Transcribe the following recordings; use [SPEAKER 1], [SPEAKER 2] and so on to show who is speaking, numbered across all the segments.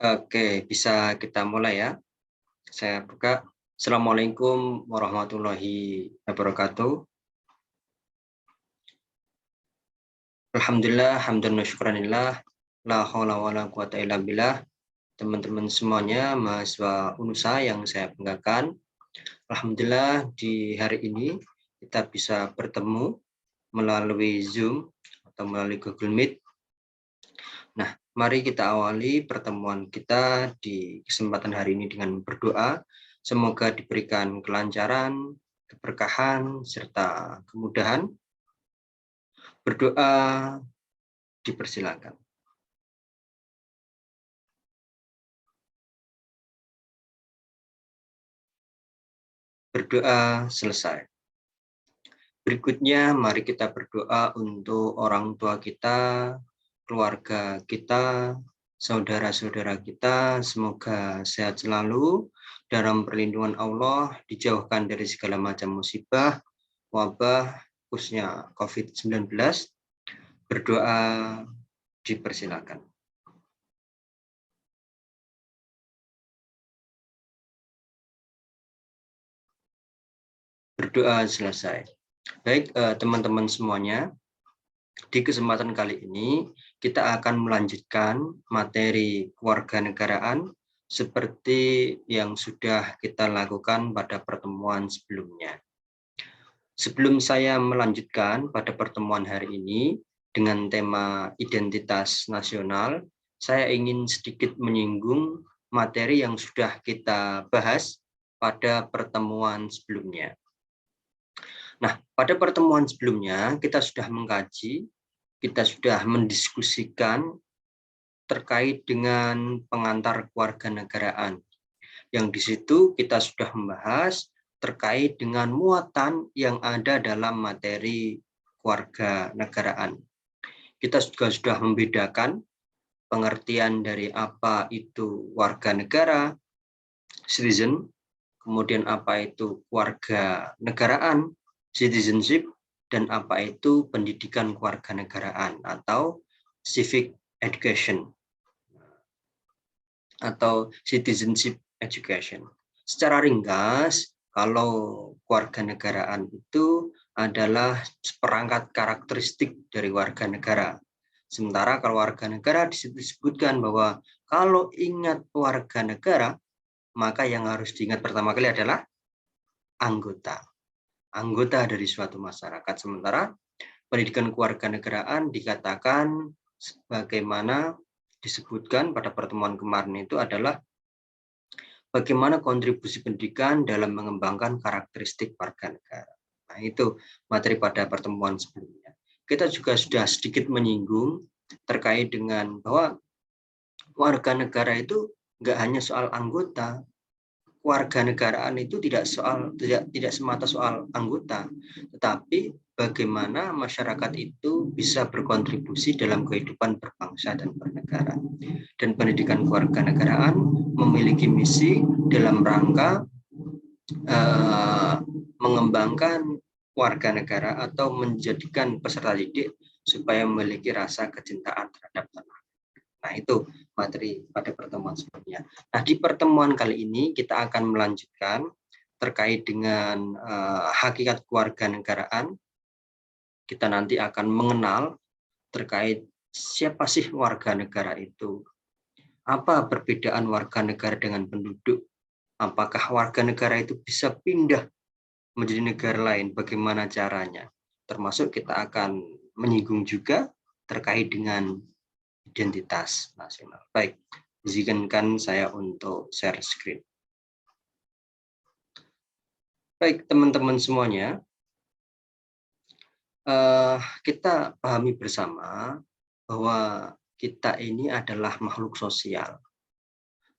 [SPEAKER 1] Oke, bisa kita mulai ya. Saya buka. Assalamualaikum warahmatullahi wabarakatuh. Alhamdulillah, hamdan wa syukranillah. La haula wa la quwata illa billah. Teman-teman semuanya, mahasiswa UNUSA yang saya banggakan. Alhamdulillah di hari ini kita bisa bertemu melalui Zoom atau melalui Google Meet. Nah, mari kita awali pertemuan kita di kesempatan hari ini dengan berdoa. Semoga diberikan kelancaran, keberkahan, serta kemudahan. Berdoa dipersilakan. Berdoa selesai. Berikutnya, mari kita berdoa untuk orang tua kita, keluarga kita, saudara-saudara kita. Semoga sehat selalu dalam perlindungan Allah, dijauhkan dari segala macam musibah, wabah, khususnya COVID-19. Berdoa dipersilakan. Berdoa selesai. Baik, teman-teman semuanya, di kesempatan kali ini kita akan melanjutkan materi kewarganegaraan seperti yang sudah kita lakukan pada pertemuan sebelumnya. Sebelum saya melanjutkan pada pertemuan hari ini dengan tema identitas nasional, saya ingin sedikit menyinggung materi yang sudah kita bahas pada pertemuan sebelumnya. Nah, pada pertemuan sebelumnya kita sudah mengkaji, kita sudah mendiskusikan terkait dengan pengantar kewarganegaraan. Yang di situ kita sudah membahas terkait dengan muatan yang ada dalam materi kewarganegaraan. Kita juga sudah membedakan pengertian dari apa itu warga negara, citizen, kemudian apa itu keluarga negaraan, citizenship, dan apa itu pendidikan kewarganegaraan atau civic education atau citizenship education. Secara ringkas, kalau kewarganegaraan itu adalah seperangkat karakteristik dari warga negara. Sementara kalau warga negara disebutkan bahwa kalau ingat warga negara, maka yang harus diingat pertama kali adalah anggota dari suatu masyarakat. Sementara pendidikan kewarganegaraan dikatakan sebagaimana disebutkan pada pertemuan kemarin itu adalah bagaimana kontribusi pendidikan dalam mengembangkan karakteristik warga negara. Nah, itu materi pada pertemuan sebelumnya. Kita juga sudah sedikit menyinggung terkait dengan bahwa warga negara itu nggak hanya soal anggota, kewarganegaraan itu tidak semata soal anggota, tetapi bagaimana masyarakat itu bisa berkontribusi dalam kehidupan berbangsa dan bernegara. Dan pendidikan kewarganegaraan memiliki misi dalam rangka mengembangkan warga negara atau menjadikan peserta didik supaya memiliki rasa kecintaan terhadap tanah. Nah, itu materi pada pertemuan sebelumnya. Nah, di pertemuan kali ini kita akan melanjutkan terkait dengan hakikat kewarganegaraan. Kita nanti akan mengenal terkait siapa sih warga negara itu. Apa perbedaan warga negara dengan penduduk? Apakah warga negara itu bisa pindah menjadi negara lain? Bagaimana caranya? Termasuk kita akan menyinggung juga terkait dengan identitas nasional. Baik, izinkan saya untuk share screen. Baik, teman-teman semuanya, kita pahami bersama bahwa kita ini adalah makhluk sosial.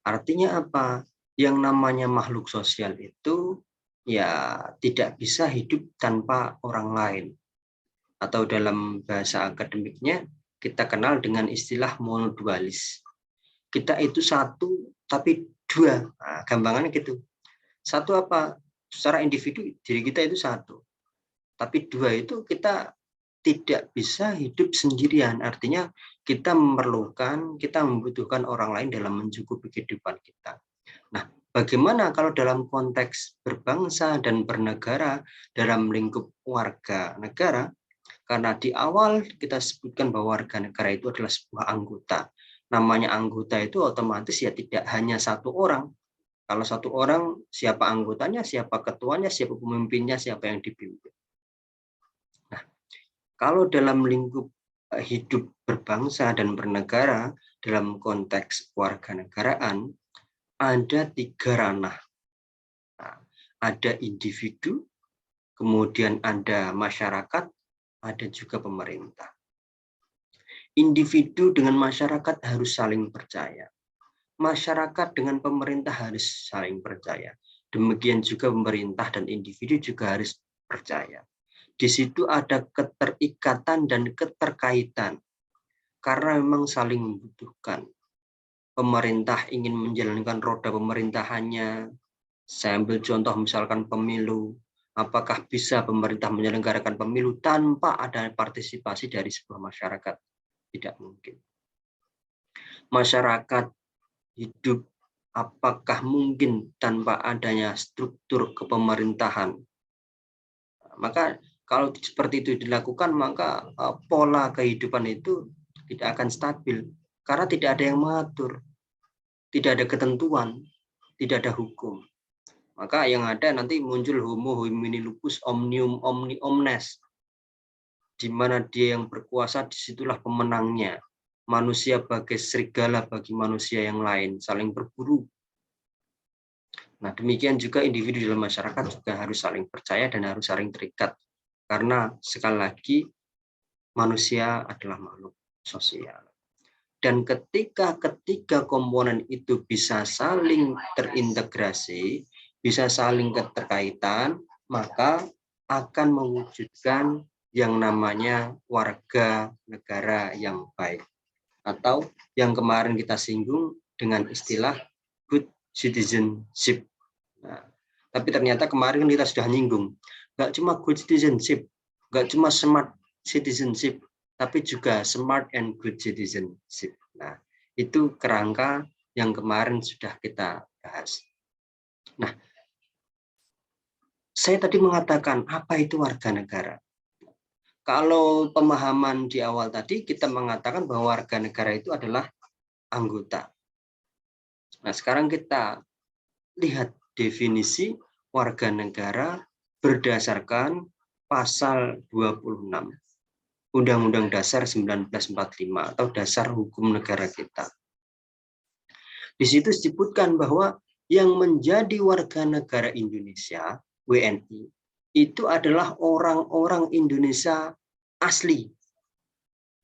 [SPEAKER 1] Artinya apa? Yang namanya makhluk sosial itu ya tidak bisa hidup tanpa orang lain. Atau dalam bahasa akademiknya kita kenal dengan istilah monodualis. Kita itu satu tapi dua. Nah, gampangannya gitu. Satu apa? Secara individu diri kita itu satu. Tapi dua itu kita tidak bisa hidup sendirian. Artinya kita membutuhkan orang lain dalam mencukupi kehidupan kita. Nah, bagaimana kalau dalam konteks berbangsa dan bernegara dalam lingkup warga negara? Karena di awal kita sebutkan bahwa warga negara itu adalah sebuah anggota. Namanya anggota itu otomatis ya tidak hanya satu orang. Kalau satu orang, siapa anggotanya, siapa ketuanya, siapa pemimpinnya, siapa yang dipimpin. Nah, kalau dalam lingkup hidup berbangsa dan bernegara dalam konteks kewarganegaraan, ada 3 ranah. Nah, ada individu, kemudian ada masyarakat, ada juga pemerintah. Individu dengan masyarakat harus saling percaya. Masyarakat dengan pemerintah harus saling percaya. Demikian juga pemerintah dan individu juga harus percaya. Di situ ada keterikatan dan keterkaitan karena memang saling membutuhkan. Pemerintah ingin menjalankan roda pemerintahannya. Saya ambil contoh misalkan pemilu. Apakah bisa pemerintah menyelenggarakan pemilu tanpa ada partisipasi dari sebuah masyarakat? Tidak mungkin. Masyarakat hidup apakah mungkin tanpa adanya struktur kepemerintahan? Maka kalau seperti itu dilakukan, maka pola kehidupan itu tidak akan stabil karena tidak ada yang mengatur, tidak ada ketentuan, tidak ada hukum. Maka yang ada nanti muncul homo homini lupus omnium omni omnes, di mana dia yang berkuasa, disitulah pemenangnya. Manusia bagai serigala bagi manusia yang lain, saling berburu. Nah, demikian juga individu dalam masyarakat juga harus saling percaya dan harus saling terikat. Karena sekali lagi, manusia adalah makhluk sosial. Dan ketika ketiga komponen itu bisa saling terintegrasi, bisa saling keterkaitan, maka akan mewujudkan yang namanya warga negara yang baik. Atau yang kemarin kita singgung dengan istilah good citizenship. Nah, tapi ternyata kemarin kita sudah nyinggung, nggak cuma good citizenship, nggak cuma smart citizenship, tapi juga smart and good citizenship. Nah, itu kerangka yang kemarin sudah kita bahas. Nah, saya tadi mengatakan apa itu warga negara. Kalau pemahaman di awal tadi kita mengatakan bahwa warga negara itu adalah anggota. Nah, sekarang kita lihat definisi warga negara berdasarkan pasal 26 Undang-Undang Dasar 1945 atau Dasar Hukum Negara kita. Di situ disebutkan bahwa yang menjadi warga negara Indonesia, WNI, itu adalah orang-orang Indonesia asli.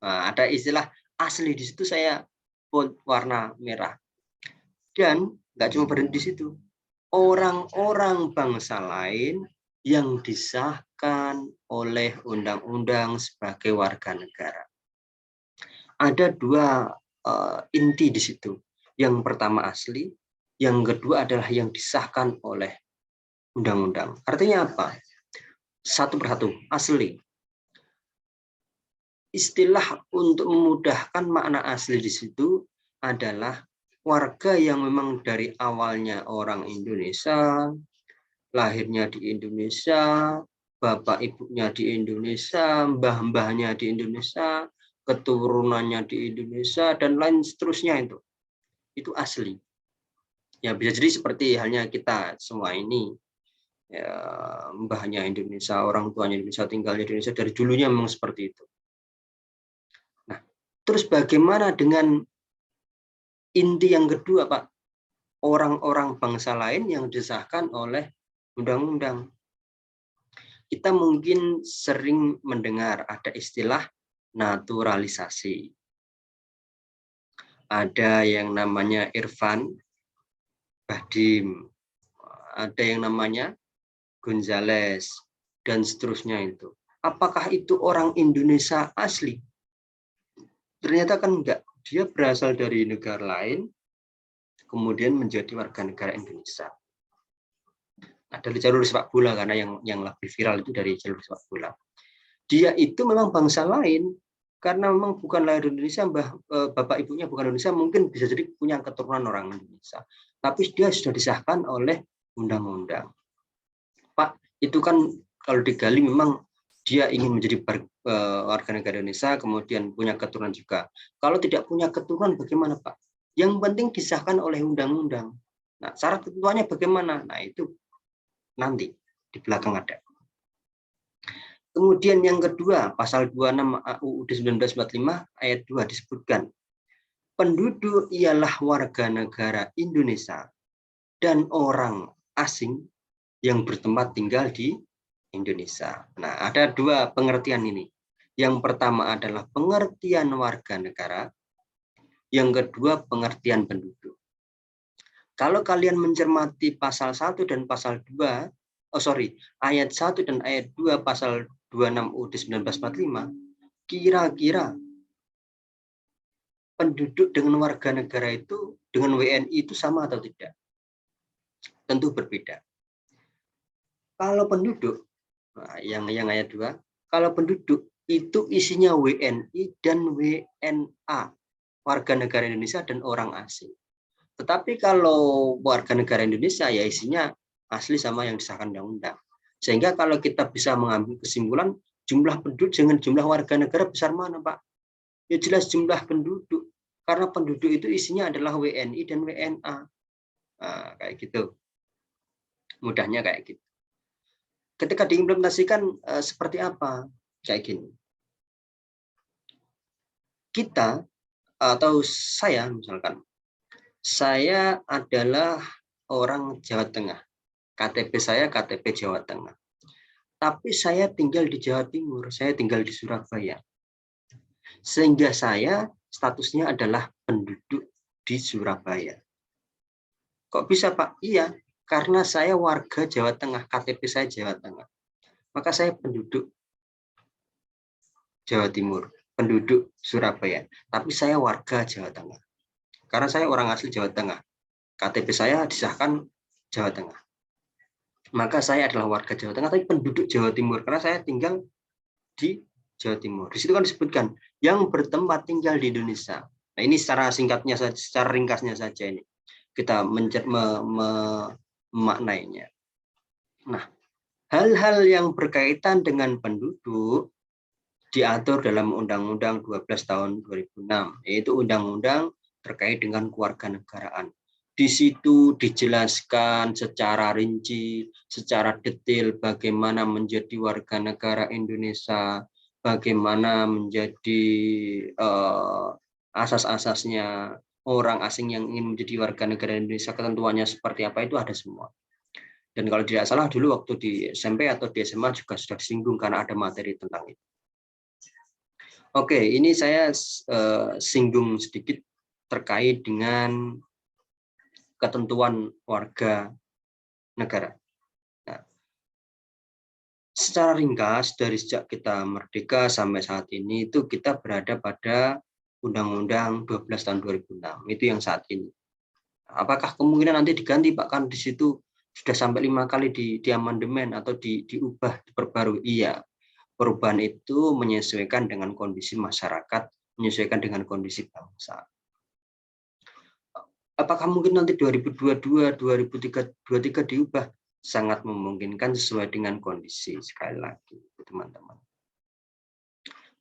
[SPEAKER 1] Nah, ada istilah asli di situ saya bold warna merah. Dan nggak cuma berhenti di situ. Orang-orang bangsa lain yang disahkan oleh undang-undang sebagai warga negara. Ada 2 inti di situ. Yang pertama asli, yang kedua adalah yang disahkan oleh undang-undang. Artinya apa? Satu persatu, asli. Istilah untuk memudahkan makna asli di situ adalah warga yang memang dari awalnya orang Indonesia, lahirnya di Indonesia, bapak ibunya di Indonesia, mbah-mbahnya di Indonesia, keturunannya di Indonesia, dan lain seterusnya itu asli. Ya bisa jadi seperti halnya kita semua ini, ya, mbahnya Indonesia, orang tuanya Indonesia, tinggalnya di Indonesia dari dulunya memang seperti itu. Nah, terus bagaimana dengan inti yang kedua, Pak? Orang-orang bangsa lain yang disahkan oleh undang-undang. Kita mungkin sering mendengar ada istilah naturalisasi. Ada yang namanya Irfan Bahdim, ada yang namanya Gonzales, dan seterusnya itu. Apakah itu orang Indonesia asli? Ternyata kan enggak. Dia berasal dari negara lain, kemudian menjadi warga negara Indonesia. Nah, dari jalur sepak bola, karena yang lebih viral itu dari jalur sepak bola. dia itu memang bangsa lain, karena memang bukan lahir di Indonesia, bapak ibunya bukan Indonesia, mungkin bisa jadi punya keturunan orang Indonesia, tapi dia sudah disahkan oleh undang-undang. Pak, itu kan kalau digali memang dia ingin menjadi warga negara Indonesia, kemudian punya keturunan juga. Kalau tidak punya keturunan bagaimana, Pak? Yang penting disahkan oleh undang-undang. Nah, syarat ketentuannya bagaimana? Nah, itu nanti di belakang ada. Kemudian yang kedua, pasal 26 UUD 1945 ayat 2 disebutkan, penduduk ialah warga negara Indonesia dan orang asing yang bertempat tinggal di Indonesia. Nah, ada dua pengertian ini. Yang pertama adalah pengertian warga negara, yang kedua pengertian penduduk. Kalau kalian mencermati pasal 1 dan pasal 2, ayat 1 dan ayat 2 pasal 26 UUD 1945, kira-kira penduduk dengan warga negara itu dengan WNI itu sama atau tidak? Tentu berbeda. Kalau penduduk, nah, yang ayat 2, kalau penduduk itu isinya WNI dan WNA, warga negara Indonesia dan orang asing. Tetapi kalau warga negara Indonesia ya isinya asli sama yang disahkan undang-undang. Sehingga kalau kita bisa mengambil kesimpulan jumlah penduduk dengan jumlah warga negara besar mana, Pak? Ya jelas jumlah penduduk. Karena penduduk itu isinya adalah WNI dan WNA. Nah, kayak gitu. Mudahnya kayak gitu. Ketika diimplementasikan seperti apa? Kayak gini. Kita atau saya misalkan, saya adalah orang Jawa Tengah. KTP saya KTP Jawa Tengah. Tapi saya tinggal di Jawa Timur, saya tinggal di Surabaya. Sehingga saya statusnya adalah penduduk di Surabaya. Kok bisa, Pak? Iya, karena saya warga Jawa Tengah, KTP saya Jawa Tengah. Maka saya penduduk Jawa Timur, penduduk Surabaya. Tapi saya warga Jawa Tengah. Karena saya orang asli Jawa Tengah. KTP saya disahkan Jawa Tengah. Maka saya adalah warga Jawa Tengah, tapi penduduk Jawa Timur. Karena saya tinggal di Jawa Timur. Di situ kan disebutkan yang bertempat tinggal di Indonesia. Nah, ini secara singkatnya saja, secara ringkasnya saja ini kita memaknainya. Nah, hal-hal yang berkaitan dengan penduduk diatur dalam Undang-Undang 12 tahun 2006, yaitu undang-undang terkait dengan kewarganegaraan. Di situ dijelaskan secara rinci, secara detail bagaimana menjadi warga negara Indonesia, bagaimana menjadi asas-asasnya orang asing yang ingin menjadi warga negara Indonesia, ketentuannya seperti apa itu ada semua. Dan kalau tidak salah dulu waktu di SMP atau di SMA juga sudah disinggung karena ada materi tentang itu. Oke, ini saya singgung sedikit terkait dengan ketentuan warga negara. Nah, secara ringkas dari sejak kita merdeka sampai saat ini itu kita berada pada Undang-Undang 12 tahun 2006. Itu yang saat ini. Apakah kemungkinan nanti diganti, Pak? Kan di situ sudah sampai 5 kali di amandemen atau diubah, diperbarui. Iya, perubahan itu menyesuaikan dengan kondisi masyarakat, menyesuaikan dengan kondisi bangsa. Apakah mungkin nanti 2022, 2023 diubah? Sangat memungkinkan sesuai dengan kondisi, sekali lagi, teman-teman.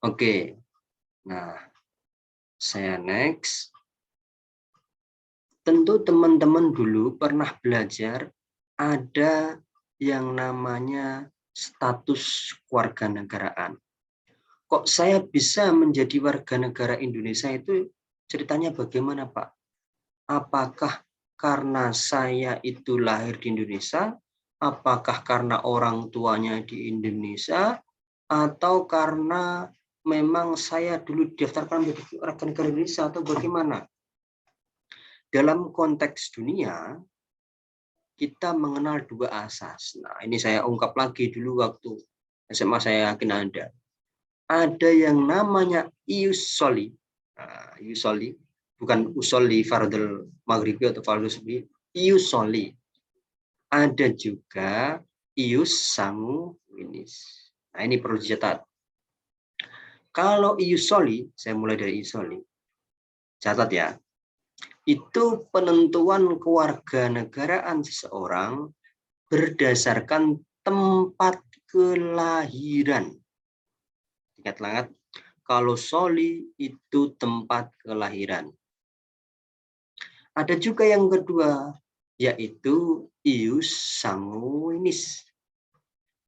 [SPEAKER 1] Oke, nah, saya next. Tentu teman-teman dulu pernah belajar ada yang namanya status kewarganegaraan. Kok saya bisa menjadi warga negara Indonesia itu ceritanya bagaimana, Pak? Apakah karena saya itu lahir di Indonesia? Apakah karena orang tuanya di Indonesia? Atau karena memang saya dulu didaftarkan menjadi warga negara Indonesia atau bagaimana? Dalam konteks dunia, kita mengenal dua asas. Nah, ini saya ungkap lagi dulu waktu SMA, saya yakin Anda. Ada yang namanya ius soli. Nah, ius soli, bukan usoli fardel maghribi atau fardel subuhi, ius soli. Ada juga ius sanguinis. Nah, ini perlu dicatat. Kalau ius soli, saya mulai dari ius soli. Catat ya. Itu penentuan kewarganegaraan seseorang berdasarkan tempat kelahiran. Ingat-ingat, kalau soli itu tempat kelahiran. Ada juga yang kedua, yaitu ius sanguinis.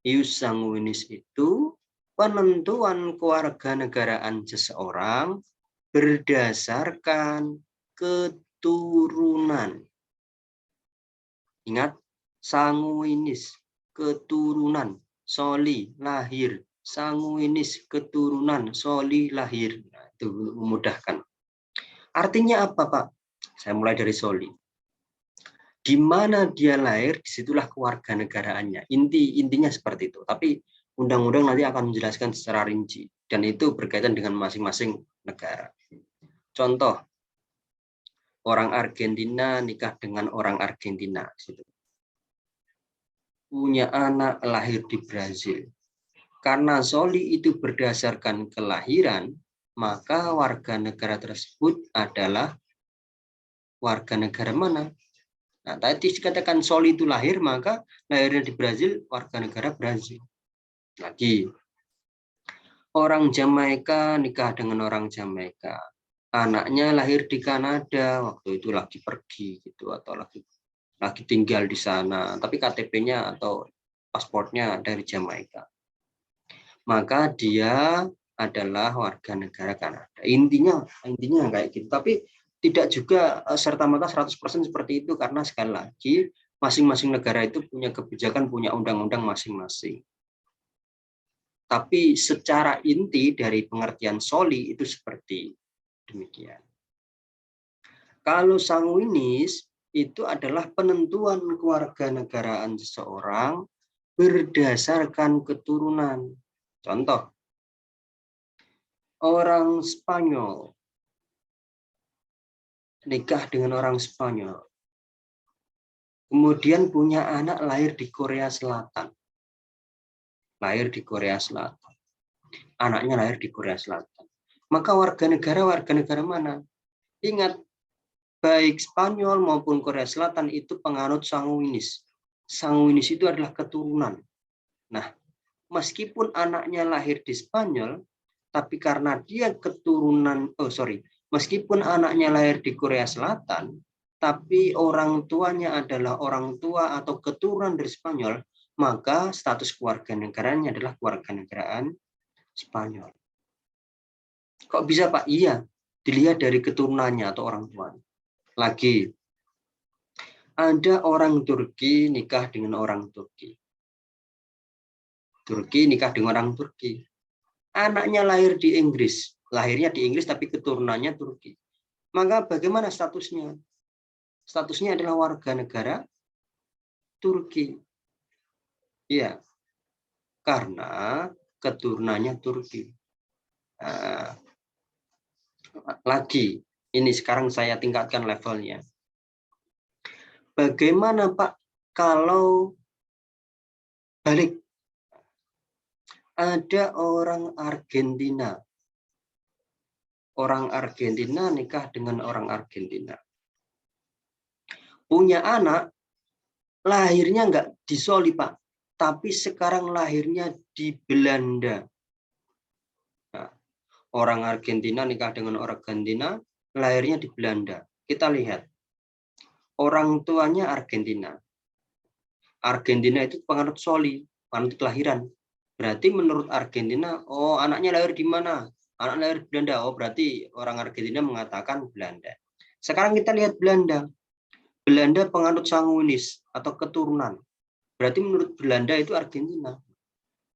[SPEAKER 1] Ius sanguinis itu penentuan kewarganegaraan seseorang berdasarkan keturunan. Ingat, sanguinis, keturunan, soli, lahir. Sanguinis, keturunan, soli, lahir. Nah, itu memudahkan. Artinya apa, Pak? Saya mulai dari soli. Di mana dia lahir, disitulah kewarganegaraannya. Intinya seperti itu. Tapi undang-undang nanti akan menjelaskan secara rinci. Dan itu berkaitan dengan masing-masing negara. Contoh, orang Argentina nikah dengan orang Argentina. Punya anak lahir di Brazil. Karena soli itu berdasarkan kelahiran, maka warga negara tersebut adalah warga negara mana? Nah, tadi dikatakan soli itu lahir, maka lahirnya di Brazil, warga negara Brazil. Lagi, orang Jamaika nikah dengan orang Jamaika. Anaknya lahir di Kanada, waktu itu lagi pergi gitu, atau lagi tinggal di sana, tapi KTP-nya atau paspornya dari Jamaika. Maka dia adalah warga negara Kanada. Intinya kayak gitu. Tapi tidak juga serta-merta 100% seperti itu, karena sekali lagi masing-masing negara itu punya kebijakan, punya undang-undang masing-masing. Tapi secara inti dari pengertian soli itu seperti demikian. Kalau sanguinis itu adalah penentuan kewarganegaraan seseorang berdasarkan keturunan. Contoh, orang Spanyol nikah dengan orang Spanyol, kemudian punya anak lahir di Korea Selatan. Lahir di Korea Selatan. Anaknya lahir di Korea Selatan. Maka warga negara mana? Ingat, baik Spanyol maupun Korea Selatan itu penganut sanguinis. Sanguinis itu adalah keturunan. Nah, meskipun anaknya lahir di Spanyol, tapi karena dia keturunan, meskipun anaknya lahir di Korea Selatan, tapi orang tuanya adalah orang tua atau keturunan dari Spanyol, maka status kewarganegaranya adalah kewarganegaraan Spanyol. Kok bisa, Pak? Iya, dilihat dari keturunannya atau orang tuanya. Lagi, ada orang Turki nikah dengan orang Turki. Turki nikah dengan orang Turki. Anaknya lahir di Inggris. Lahirnya di Inggris tapi keturunannya Turki. Maka bagaimana statusnya? Statusnya adalah warga negara Turki. Iya, karena keturunannya Turki. Nah, lagi, ini sekarang saya tingkatkan levelnya. Bagaimana, Pak, kalau balik? Ada orang Argentina. Orang Argentina nikah dengan orang Argentina. Punya anak, lahirnya nggak di Soli, Pak. Tapi sekarang lahirnya di Belanda. Nah, orang Argentina nikah dengan orang Argentina, lahirnya di Belanda. Kita lihat. Orang tuanya Argentina. Argentina itu penganut Soli, penganut kelahiran. Berarti menurut Argentina, oh anaknya lahir di mana? Anak lahir di Belanda. Oh berarti orang Argentina mengatakan Belanda. Sekarang kita lihat Belanda. Belanda penganut sanguinis atau keturunan. Berarti menurut Belanda itu Argentina.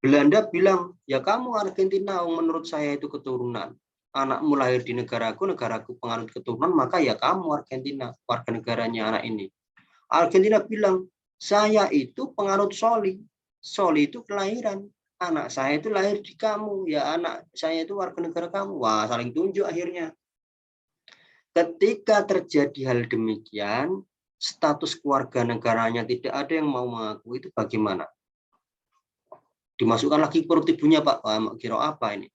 [SPEAKER 1] Belanda bilang, ya kamu Argentina, menurut saya itu keturunan. Anakmu lahir di negaraku penganut keturunan, maka ya kamu Argentina, warga negaranya anak ini. Argentina bilang, saya itu penganut Soli. Soli itu kelahiran. Anak saya itu lahir di kamu. Ya anak saya itu warga negara kamu. Wah, saling tunjuk akhirnya. Ketika terjadi hal demikian, status kewarganegaranya tidak ada yang mau mengaku, itu bagaimana? Dimasukkan lagi perut ibunya, Pak. Wah, kira apa ini?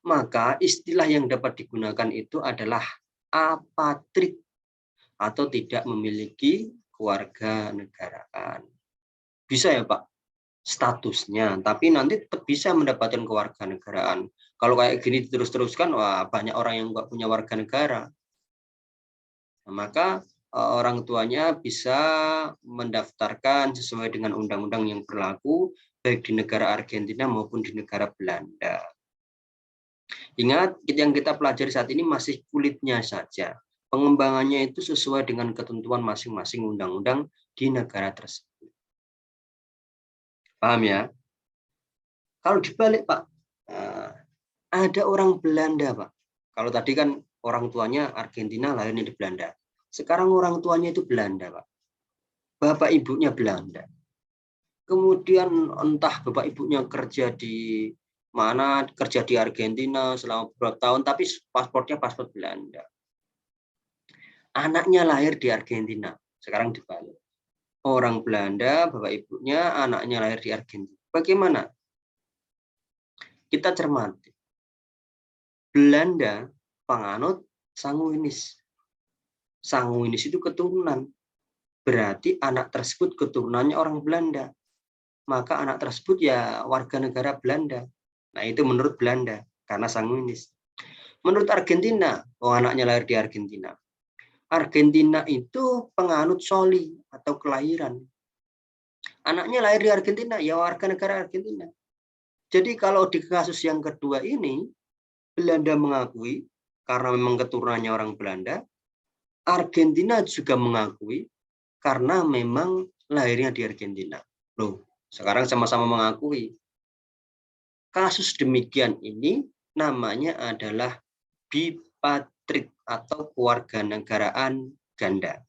[SPEAKER 1] maka istilah yang dapat digunakan itu adalah apatrid atau tidak memiliki keluarga negaraan. Bisa ya Pak, statusnya, tapi nanti tetap bisa mendapatkan kewarganegaraan. Kalau kayak gini terus-teruskan, wah banyak orang yang nggak punya warga negara. Nah, maka orang tuanya bisa mendaftarkan sesuai dengan undang-undang yang berlaku, baik di negara Argentina maupun di negara Belanda. Ingat, yang kita pelajari saat ini masih kulitnya saja. Pengembangannya itu sesuai dengan ketentuan masing-masing undang-undang di negara tersebut. Paham ya? Kalau dibalik, Pak, ada orang Belanda, Pak. Kalau tadi kan orang tuanya Argentina, lahirnya di Belanda. Sekarang orang tuanya itu Belanda, Pak. Bapak ibunya Belanda. Kemudian entah bapak ibunya kerja di mana, kerja di Argentina selama beberapa tahun, tapi paspornya paspor Belanda. Anaknya lahir di Argentina. Sekarang dibalik. Orang Belanda, bapak ibunya, anaknya lahir di Argentina. Bagaimana? Kita cermati. Belanda penganut sanguinis. Sanguinis itu keturunan. Berarti anak tersebut keturunannya orang Belanda. Maka anak tersebut ya warga negara Belanda. Nah, itu menurut Belanda karena sanguinis. Menurut Argentina, anaknya lahir di Argentina. Argentina itu penganut soli atau kelahiran. Anaknya lahir di Argentina, ya warga negara Argentina. Jadi kalau di kasus yang kedua ini, Belanda mengakui karena memang keturunannya orang Belanda, Argentina juga mengakui karena memang lahirnya di Argentina. Loh, sekarang sama-sama mengakui. Kasus demikian ini namanya adalah bipatrid atau kewarganegaraan ganda.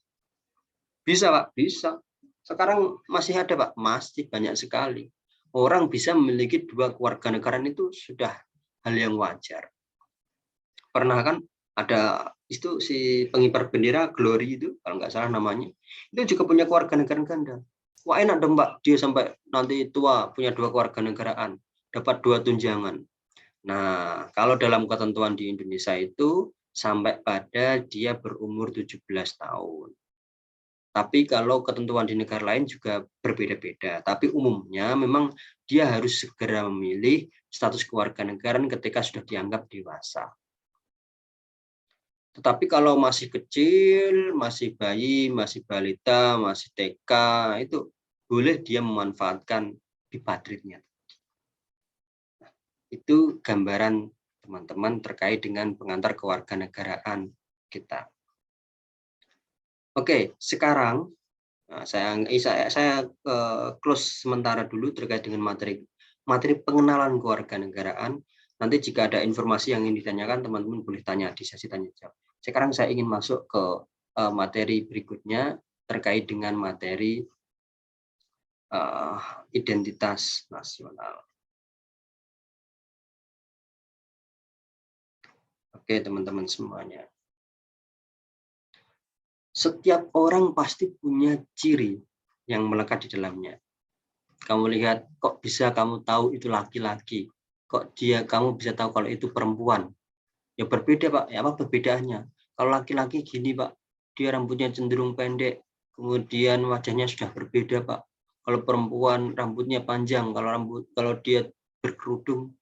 [SPEAKER 1] Bisa, Pak? Bisa. Sekarang masih ada, Pak? Masih banyak sekali. Orang bisa memiliki dua kewarganegaraan itu sudah hal yang wajar. Pernah kan ada itu si pengibar bendera Glory itu, kalau nggak salah namanya, itu juga punya kewarganegaraan ganda. Wah enak dong Mbak, dia sampai nanti tua punya dua kewarganegaraan, dapat dua tunjangan. Nah, kalau dalam ketentuan di Indonesia itu sampai pada dia berumur 17 tahun. Tapi kalau ketentuan di negara lain juga berbeda-beda. Tapi umumnya memang dia harus segera memilih status kewarganegaraan ketika sudah dianggap dewasa. Tetapi kalau masih kecil, masih bayi, masih balita, masih TK, itu boleh dia memanfaatkan bipatridnya. Itu gambaran teman-teman terkait dengan pengantar kewarganegaraan kita. Oke, sekarang saya close sementara dulu terkait dengan materi pengenalan kewarganegaraan. Nanti jika ada informasi yang ingin ditanyakan, teman-teman boleh tanya di sesi tanya jawab. Sekarang saya ingin masuk ke materi berikutnya terkait dengan materi identitas nasional. Oke, teman-teman semuanya. Setiap orang pasti punya ciri yang melekat di dalamnya. Kamu lihat, kok bisa kamu tahu itu laki-laki? Kok kamu bisa tahu kalau itu perempuan? Ya berbeda, Pak. Ya apa perbedaannya? Kalau laki-laki gini, Pak, dia rambutnya cenderung pendek, kemudian wajahnya sudah berbeda, Pak. Kalau perempuan rambutnya panjang, kalau dia berkerudung,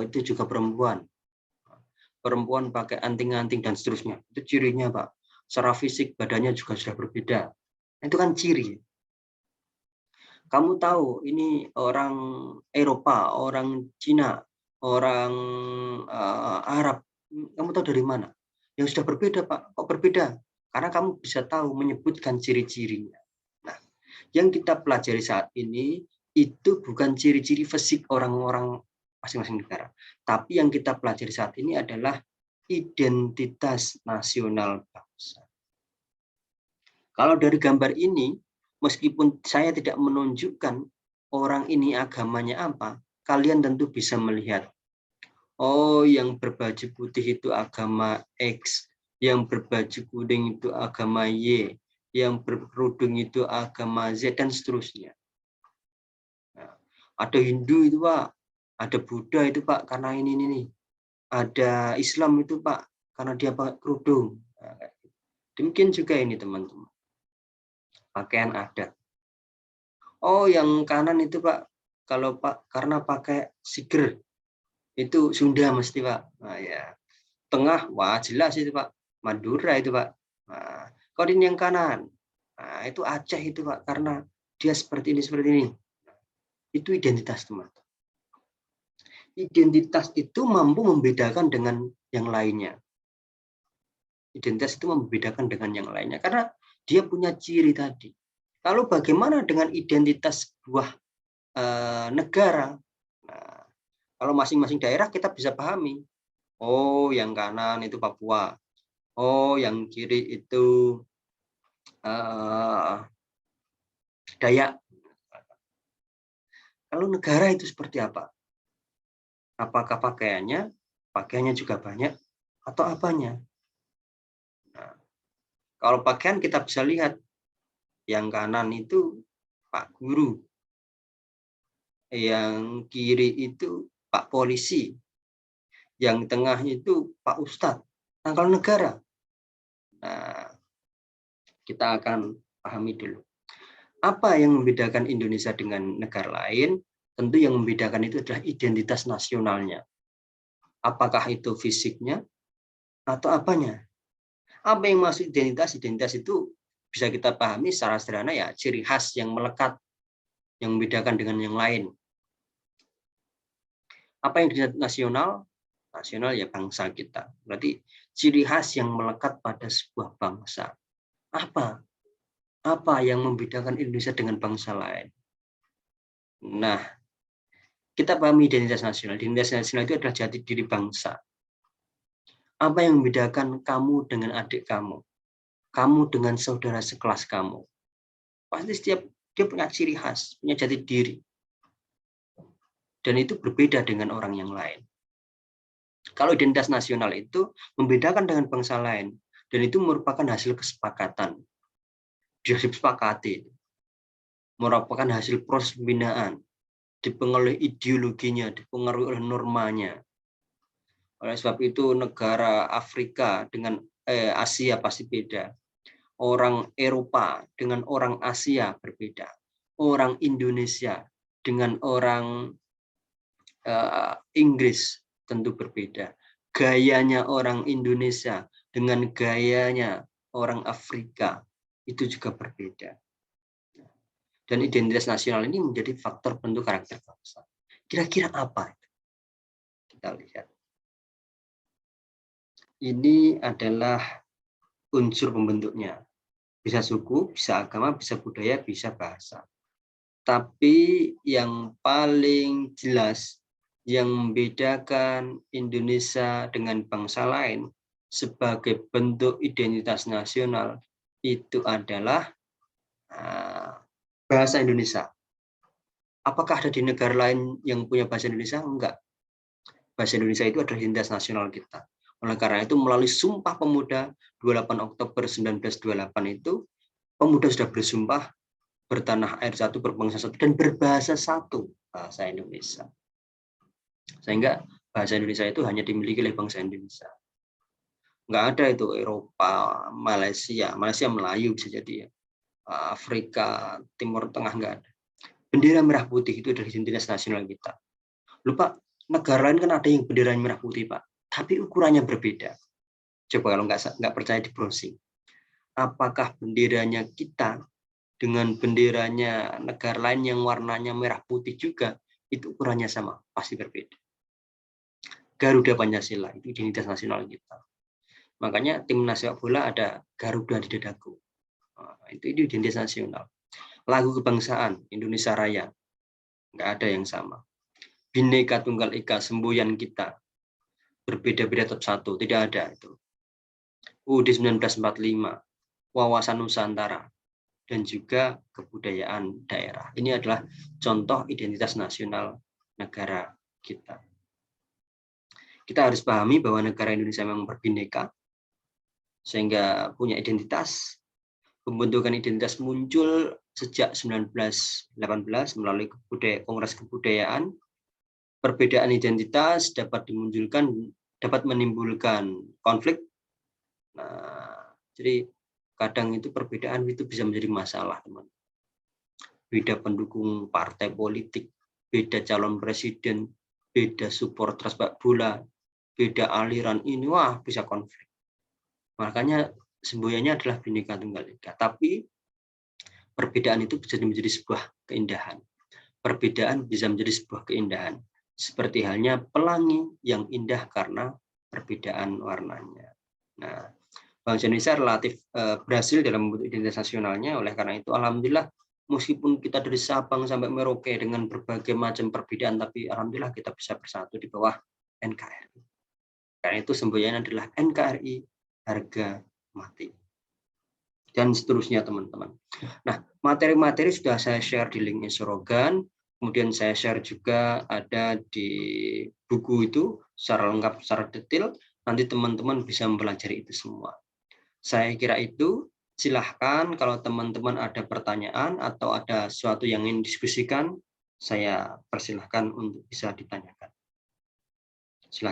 [SPEAKER 1] itu juga perempuan. Perempuan pakai anting-anting dan seterusnya. Itu cirinya, Pak. Secara fisik badannya juga sudah berbeda. Itu kan ciri. Kamu tahu ini orang Eropa, orang Cina, orang Arab. Kamu tahu dari mana? Yang sudah berbeda, Pak. Kok berbeda? Karena kamu bisa tahu menyebutkan ciri-cirinya. Nah, yang kita pelajari saat ini itu bukan ciri-ciri fisik orang-orang masing-masing negara. Tapi yang kita pelajari saat ini adalah identitas nasional bangsa. Kalau dari gambar ini, meskipun saya tidak menunjukkan orang ini agamanya apa, kalian tentu bisa melihat, oh yang berbaju putih itu agama X, yang berbaju kuning itu agama Y, yang berkerudung itu agama Z, dan seterusnya. Nah, ada Hindu itu Pak, ada Buddha itu Pak, karena ini. ada Islam itu Pak, karena dia pakai kerudung. Nah, demikian juga ini teman-teman, pakaian adat. Oh, yang kanan itu Pak, kalau Pak karena pakai siger, itu Sunda mesti Pak. Nah, ya. Tengah, wah jelas itu Pak, Madura itu Pak. Nah, kalau ini yang kanan, nah, itu Aceh itu Pak, karena dia seperti ini, seperti ini. Itu identitas teman. Identitas itu mampu membedakan dengan yang lainnya. Identitas itu membedakan dengan yang lainnya, karena dia punya ciri tadi. Lalu bagaimana dengan identitas sebuah negara? Nah, kalau masing-masing daerah kita bisa pahami. Oh, yang kanan itu Papua. Oh, yang kiri itu Dayak. Lalu negara itu seperti apa? Apakah pakaiannya? Pakaiannya juga banyak atau apanya? Nah, kalau pakaian kita bisa lihat yang kanan itu Pak Guru, yang kiri itu Pak Polisi, yang tengah itu Pak Ustadz. Nah, kalau negara, nah, kita akan pahami dulu. Apa yang membedakan Indonesia dengan negara lain? Tentu yang membedakan itu adalah identitas nasionalnya. Apakah itu fisiknya atau apanya? Apa yang masuk identitas? Identitas itu bisa kita pahami secara sederhana ya, ciri khas yang melekat, yang membedakan dengan yang lain. Apa yang identitas nasional? Nasional ya bangsa kita. Berarti ciri khas yang melekat pada sebuah bangsa. Apa? Apa yang membedakan Indonesia dengan bangsa lain? Nah, kita pahami identitas nasional. Identitas nasional itu adalah jati diri bangsa. Apa yang membedakan kamu dengan adik kamu? Kamu dengan saudara sekelas kamu? Pasti setiap dia punya ciri khas, punya jati diri. Dan itu berbeda dengan orang yang lain. Kalau identitas nasional itu membedakan dengan bangsa lain, dan itu merupakan hasil kesepakatan. Disepakati, merupakan hasil proses pembinaan, dipengaruhi ideologinya, dipengaruhi oleh normanya. Oleh sebab itu negara Afrika dengan Asia pasti beda. Orang Eropa dengan orang Asia berbeda. Orang Indonesia dengan orang Inggris tentu berbeda. Gayanya orang Indonesia dengan gayanya orang Afrika itu juga berbeda. Dan identitas nasional ini menjadi faktor bentuk karakter bangsa. Kira-kira apa? Kita lihat. Ini adalah unsur pembentuknya. Bisa suku, bisa agama, bisa budaya, bisa bahasa. Tapi yang paling jelas yang membedakan Indonesia dengan bangsa lain sebagai bentuk identitas nasional itu adalah bahasa Indonesia. Apakah ada di negara lain yang punya bahasa Indonesia? Enggak. Bahasa Indonesia itu adalah identitas nasional kita. Oleh karena itu melalui Sumpah Pemuda 28 Oktober 1928 itu, pemuda sudah bersumpah bertanah air satu, berbangsa satu, dan berbahasa satu, bahasa Indonesia. Sehingga bahasa Indonesia itu hanya dimiliki oleh bangsa Indonesia. Nggak ada itu Eropa, Malaysia Melayu bisa jadi ya. Afrika, Timur Tengah nggak ada. Bendera merah putih itu adalah identitas nasional kita. Lupa, negara lain kan ada yang bendera merah putih Pak, tapi ukurannya berbeda. Coba kalau nggak percaya di browsing. Apakah benderanya kita dengan benderanya negara lain yang warnanya merah putih juga, itu ukurannya sama? Pasti berbeda. Garuda Pancasila itu identitas nasional kita. Makanya tim sepak bola ada Garuda di dadaku. Itu identitas nasional. Lagu kebangsaan Indonesia Raya, nggak ada yang sama. Bhinneka Tunggal Ika, semboyan kita, berbeda-beda tetap satu, tidak ada itu. UUD 1945, wawasan Nusantara, dan juga kebudayaan daerah. Ini adalah contoh identitas nasional negara kita. Kita harus pahami bahwa negara Indonesia memang berbineka, sehingga punya identitas. Pembentukan identitas muncul sejak 1918 melalui Kongres Kebudayaan. Perbedaan identitas dapat dimunculkan dapat menimbulkan konflik. Nah, jadi kadang itu perbedaan itu bisa menjadi masalah, teman. Beda pendukung partai politik, beda calon presiden, beda supporter sepak bola, beda aliran ini, wah bisa konflik. Makanya semboyannya adalah Bhinneka Tunggal Ika. Tapi perbedaan itu bisa menjadi sebuah keindahan. Perbedaan bisa menjadi sebuah keindahan. Seperti halnya pelangi yang indah karena perbedaan warnanya. Nah, bangsa Indonesia relatif berhasil dalam membentuk identitas nasionalnya. Oleh karena itu, alhamdulillah, meskipun kita dari Sabang sampai Merauke dengan berbagai macam perbedaan, tapi alhamdulillah kita bisa bersatu di bawah NKRI. Karena itu semboyannya adalah NKRI harga mati. Dan seterusnya, teman-teman. Nah, materi-materi sudah saya share di link Insurogan. Kemudian saya share juga ada di buku itu secara lengkap, secara detail. Nanti teman-teman bisa mempelajari itu semua. Saya kira itu. Silahkan kalau teman-teman ada pertanyaan atau ada sesuatu yang ingin diskusikan, saya persilahkan untuk bisa ditanyakan. Silahkan.